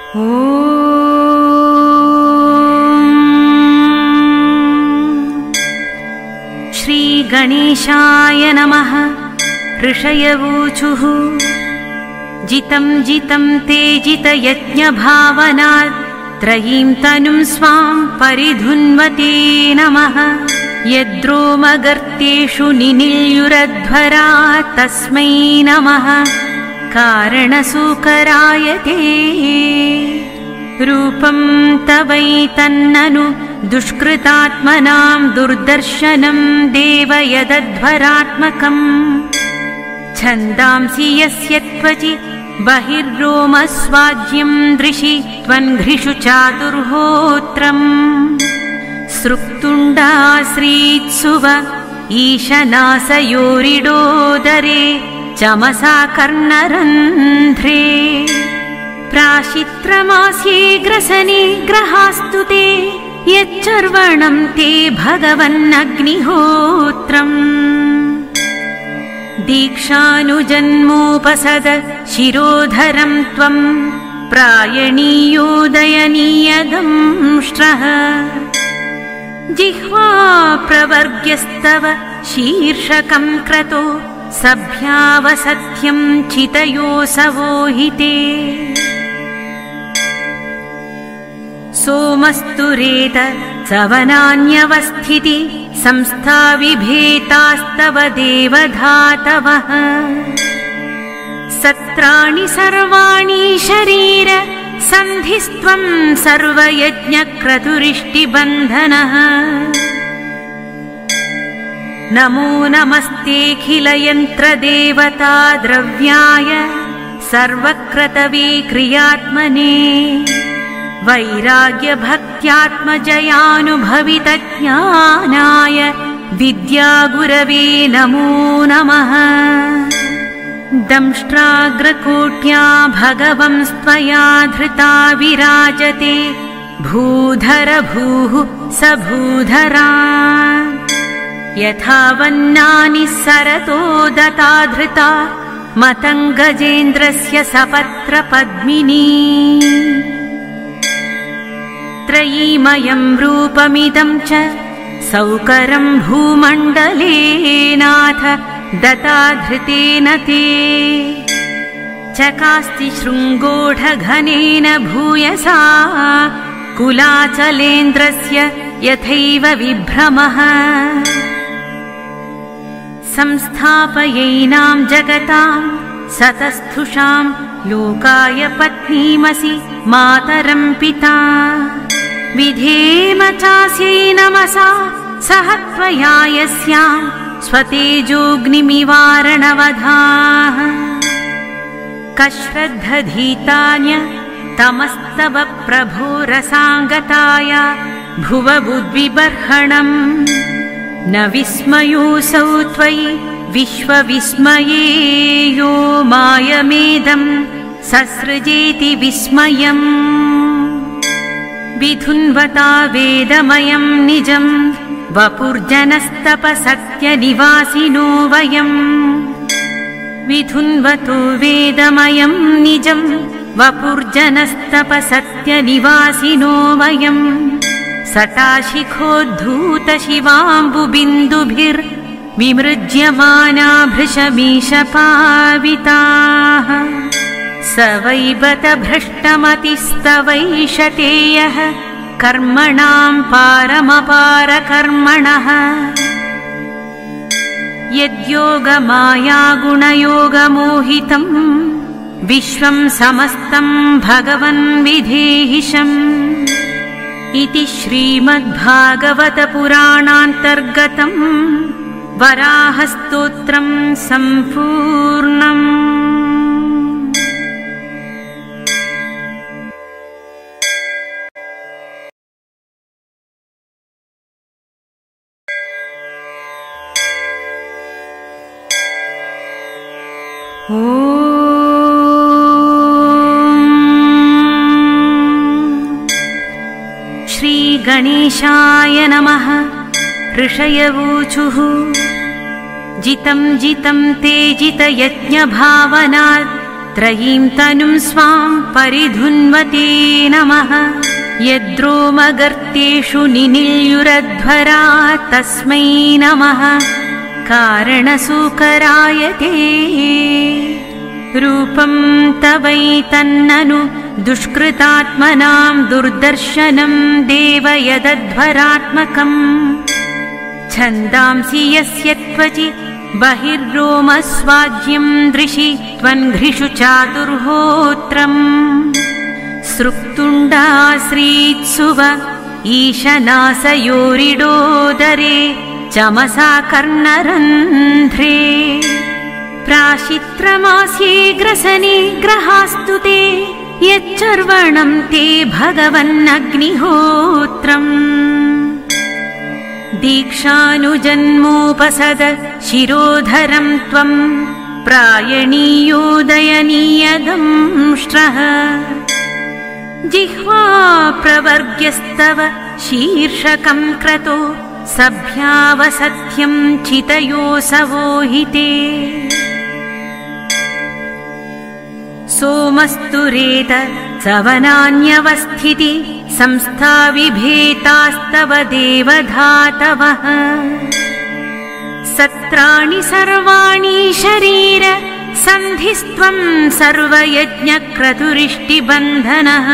श्री गणेशाय नमः। ऋषयवूचुः जितं जितं ते जितयज्ञभावनात् त्रयीं तनुं स्वां परिधुन्वते नमः। यद्रोमगर्तेषु निनिल्युरध्वरा तस्मै नमः कारणसूकराय ते। रूपं तवैतन्ननु दुष्कृतात्मनां दुर्दर्शनं देव यदध्वरात्मकम्। छन्दांसि यस्य त्वचि बहिर्रोमस्वाज्यं दृशि त्वन्घ्रिषु चातुर्होत्रम्। सृक्तुण्डाश्रीत्सुव ईशनासयोरिडोदरे चमसा कर्णरन्ध्रे। प्राशित्रमास्ये ग्रसने ग्रहास्तु ते यच्चर्वणं ते भगवन्नग्निहोत्रम्। दीक्षानुजन्मोपसद शिरोधरं त्वं प्रायणीयोदयनीयदंष्ट्रः। जिह्वा प्रवर्ग्यस्तव शीर्षकं क्रतो सभ्यावसत्यं चितयोऽसवोहिते। सोमस्तुरेत सवनान्यवस्थिति संस्था विभेतास्तव देवधातवः। सत्राणि सर्वाणि शरीर सन्धिस्त्वं सर्वयज्ञक्रतुरिष्टिबन्धनः। नमो नमस्तेऽखिलयन्त्रदेवता द्रव्याय सर्वक्रतवे क्रियात्मने। वैराग्यभक्त्यात्मजयानुभवितज्ञानाय विद्यागुरवे नमो नमः। दंष्ट्राग्रकोट्या भगवंस्त्वया धृता विराजते भूधर भूः स भूधरा। यथा वन्नानि सरतो दता धृता मतङ्गजेन्द्रस्य सपत्रपद्मिनी। त्रयीमयं रूपमिदं च सौकरं भूमण्डले नाथ दता धृतेन ते। चकास्ति शृङ्गोढघनेन भूयसा कुलाचलेन्द्रस्य यथैव विभ्रमः। संस्थापयैनां जगतां सतस्थुषां लोकाय पत्नीमसि मातरं पिता। विधेम चास्यै नमसा सह त्वया यस्यां स्वतेजोऽग्निमिवारणवधाः। कश्रद्धधीतान्य तमस्तव प्रभो रसाङ्गताया भुव बुद्विबर्हणम्। न विस्मयोऽसौ त्वयि विश्वविस्मये यो मायमेदं ससृजेति विस्मयम्। विधुन्वता वेदमयं निजं वपुर्जनस्तपसत्यनिवासिनो वयम्। विधुन्वतो वेदमयं निजं वपुर्जनस्तपसत्यनिवासिनो वयम्। सटाशिखोद्धूतशिवाम्बुबिन्दुभिर्विमृज्यमाना भृशमीशपाविताः। स वै बत भ्रष्टमतिस्तवैषतेयः कर्मणां पारमपारकर्मणः। यद्योगमायागुणयोगमोहितं विश्वं समस्तं भगवन् विधेहिशम्। इति श्रीमद्भागवतपुराणान्तर्गतं वराहस्तोत्रं सम्पूर्णम्। श्री गणेशाय नमः। ऋषयवूचुः जितं जितं ते जितयज्ञभावनात् त्रयीं तनुं स्वां परिधुन्वते नमः। यद्रोमगर्तेषु निनिल्युरध्वरा तस्मै नमः। कारणसूकराय ते रूपं तवैतन्ननु दुष्कृतात्मनां दुर्दर्शनं देव यदध्वरात्मकम्। छन्दांसि यस्य त्वचि बहिर्रोमस्वाज्यं दृशि त्वन्घ्रिषु चातुर्होत्रम्। सृक्तुण्डाश्रीत्सुव ईशनासयोरिडोदरे चमसा कर्णरन्ध्रे। प्राशित्रमास्ये ग्रसने ग्रहास्तु ते यच्चर्वणं ते भगवन्नग्निहोत्रम्। दीक्षानुजन्मोपसद शिरोधरं त्वं प्रायणीयोदयनीयदंष्ट्रः। जिह्वा प्रवर्ग्यस्तव शीर्षकं क्रतो सभ्यावसत्यं चितयोऽसवोहिते। सोमस्तुरेत सवनान्यवस्थिति संस्था विभेतास्तव देवधातवः। सत्राणि सर्वाणि शरीर सन्धिस्त्वं सर्वयज्ञक्रतुरिष्टिबन्धनः।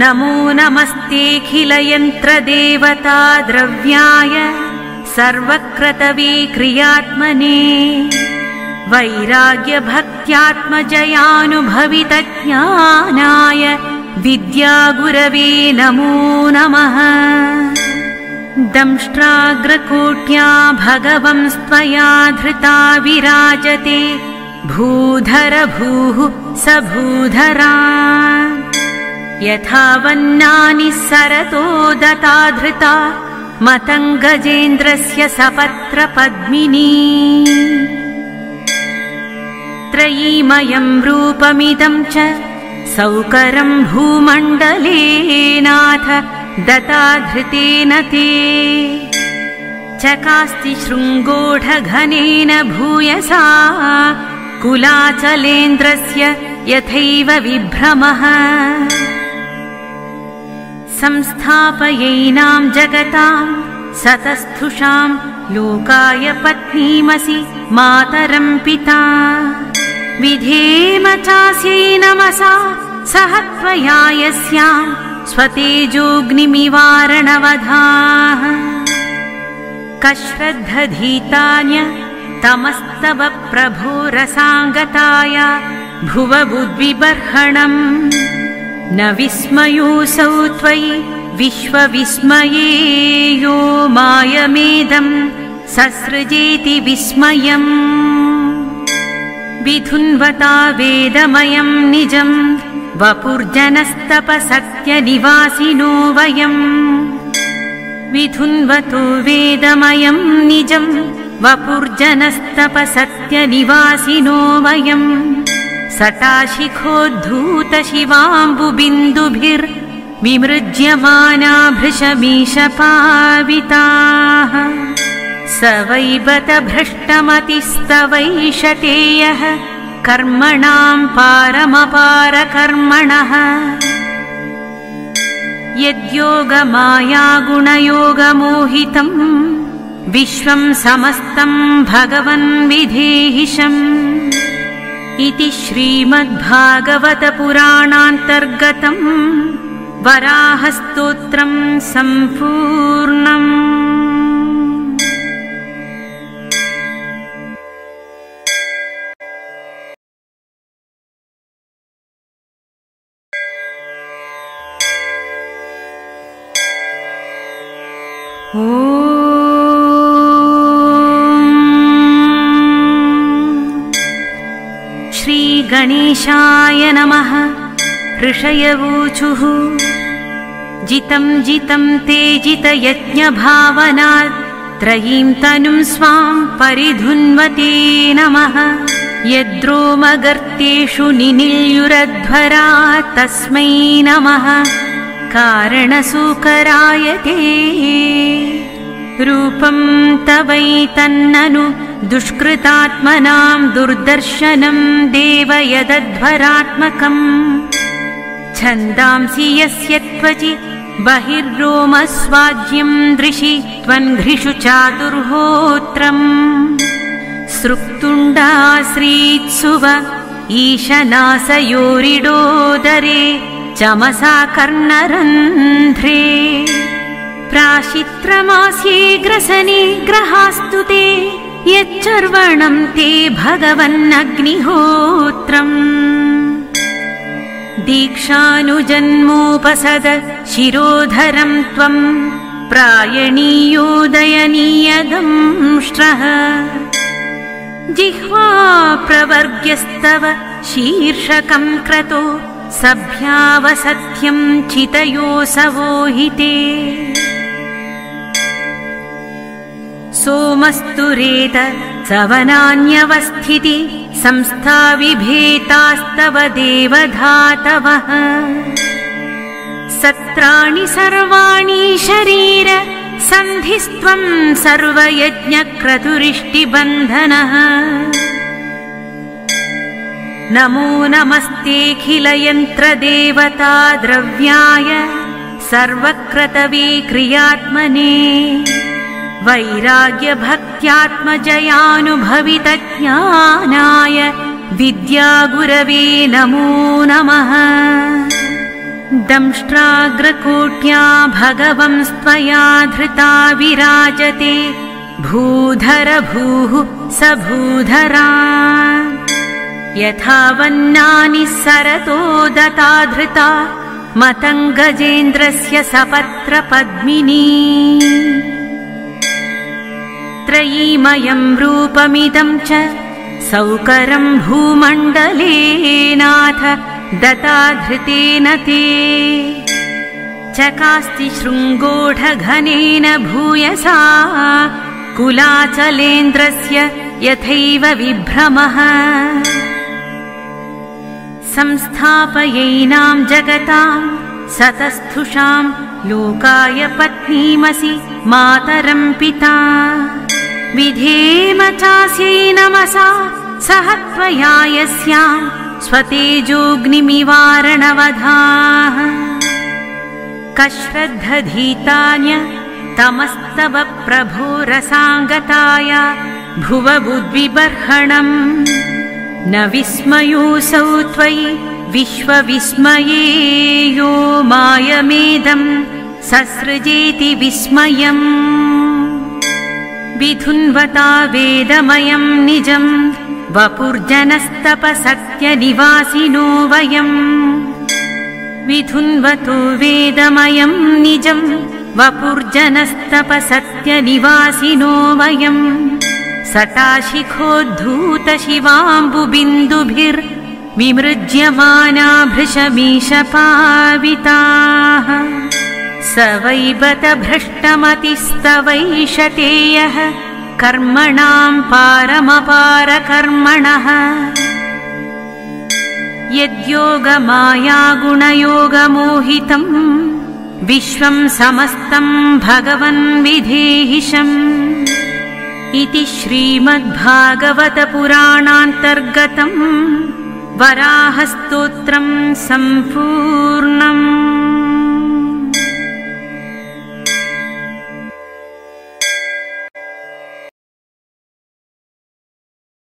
नमो नमस्तेऽखिलयन्त्रदेवता द्रव्याय सर्वक्रतवे क्रियात्मने। वैराग्यभक्त्यात्मजयानुभवितज्ञानाय विद्यागुरवे नमो नमः। दंष्ट्राग्रकोट्या भगवंस्त्वया धृता विराजते भूधर भूः स भूधरा। यथा वन्नानि सरतो दता धृता मतङ्गजेन्द्रस्य सपत्रपद्मिनी। त्रयीमयं रूपमिदं च सौकरं भूमण्डले नाथ दता धृतेन ते। चकास्ति शृङ्गोढघनेन भूयसा कुलाचलेन्द्रस्य यथैव विभ्रमः। संस्थापयैनां जगतां सतस्थुषां लोकाय पत्नीमसि मातरं पिता। विधेम चास्यै नमसा सह त्वया यस्यां स्वतेजोऽग्निमिवारणवधाः। कश्रद्धधीतान्य तमस्तव प्रभो रसाङ्गताय भुव बुद्विबर्हणम्। न विस्मयोऽसौ त्वयि विश्वविस्मये यो मायमेदं ससृजेति विस्मयम्। विधुन्वता वेदमयं निजं वपुर्जनस्तपसत्यनिवासिनो वयम्। विधुन्वतो वेदमयं निजं वपुर्जनस्तपसत्यनिवासिनो वयम्। सटाशिखोद्धूतशिवाम्बुबिन्दुभिर्विमृज्यमाना भृशमीशपाविताः। स वै बत भ्रष्टमतिस्तवैषतेयः कर्मणां पारमपारकर्मणः। यद्योगमायागुणयोगमोहितं विश्वं समस्तं भगवन् विधेहिशम्। इति श्रीमद्भागवतपुराणान्तर्गतं वराहस्तोत्रं सम्पूर्णम्। श्रीगणेशाय नमः। ऋषयवोचुः जितं जितं ते जितयज्ञभावनात् त्रयीं तनुं स्वां परिधुन्वते नमः। यद्रोमगर्तेषु निनिल्युरध्वरा तस्मै नमः। कारणसूकराय ते रूपं तवैतन्ननु दुष्कृतात्मनां दुर्दर्शनं देव यदध्वरात्मकम् छन्दांसि यस्य त्वचि बहिर्रोमस्वाज्यं दृशि त्वन्घ्रिषु चातुर्होत्रम् सृक्तुण्डाश्रीत्सुव ईशनासयोरिडोदरे चमसा कर्णरन्ध्रे प्राशित्रमास्ये ग्रसने ग्रहास्तु ते यच्चर्वणं ते भगवन्नग्निहोत्रम् दीक्षानुजन्मोपसद शिरोधरं त्वं प्रायणीयोदयनीयदंष्ट्रः जिह्वा प्रवर्ग्यस्तव शीर्षकं क्रतो सभ्यावसत्यं चितयोऽसवोहिते सोमस्तुरेत सवनान्यवस्थिति संस्था विभेतास्तव देवधातवः सत्राणि सर्वाणि शरीर सन्धिस्त्वं सर्वयज्ञक्रतुरिष्टिबन्धनः नमो नमस्तेऽखिलयन्त्रदेवता द्रव्याय सर्वक्रतवे क्रियात्मने वैराग्यभक्त्यात्मजयानुभवितज्ञानाय विद्यागुरवे नमो नमः दंष्ट्राग्रकोट्या भगवंस्त्वया धृता विराजते भूधर भूः स भूधरा यथा वन्नानि सरतो दता धृता मतङ्गजेन्द्रस्य सपत्रपद्मिनी त्रयीमयं रूपमिदं च सौकरं भूमण्डले नाथ दता धृतेन ते चकास्ति शृङ्गोढघनेन भूयसा कुलाचलेन्द्रस्य यथैव विभ्रमः संस्थापयैनां जगतां सतस्थुषां लोकाय पत्नीमसि मातरं पिता विधेम चास्यै नमसा सह त्वया यस्यां स्वतेजोऽग्निमिवारणवधाः कश्रद्धधीतान्य तमस्तव प्रभो रसाङ्गताया भुव बुद्विबर्हणम् न विस्मयोऽसौ त्वयि विश्वविस्मये यो मायमेदं ससृजेति विस्मयम् विधुन्वता वेदमयं निजं वपुर्जनस्तपसत्यनिवासिनो वयम् विधुन्वतो वेदमयं निजं वपुर्जनस्तपसत्यनिवासिनो वयम् सटाशिखोद्धूतशिवाम्बुबिन्दुभिर्विमृज्यमाना भृशमीशपाविताः स वै बत भ्रष्टमतिस्तवैषतेयः कर्मणां पारमपारकर्मणः यद्योगमायागुणयोगमोहितं विश्वं समस्तं भगवन् विधेहिशम् इति श्रीमद्भागवतपुराणान्तर्गतं वराहस्तोत्रं सम्पूर्णम्।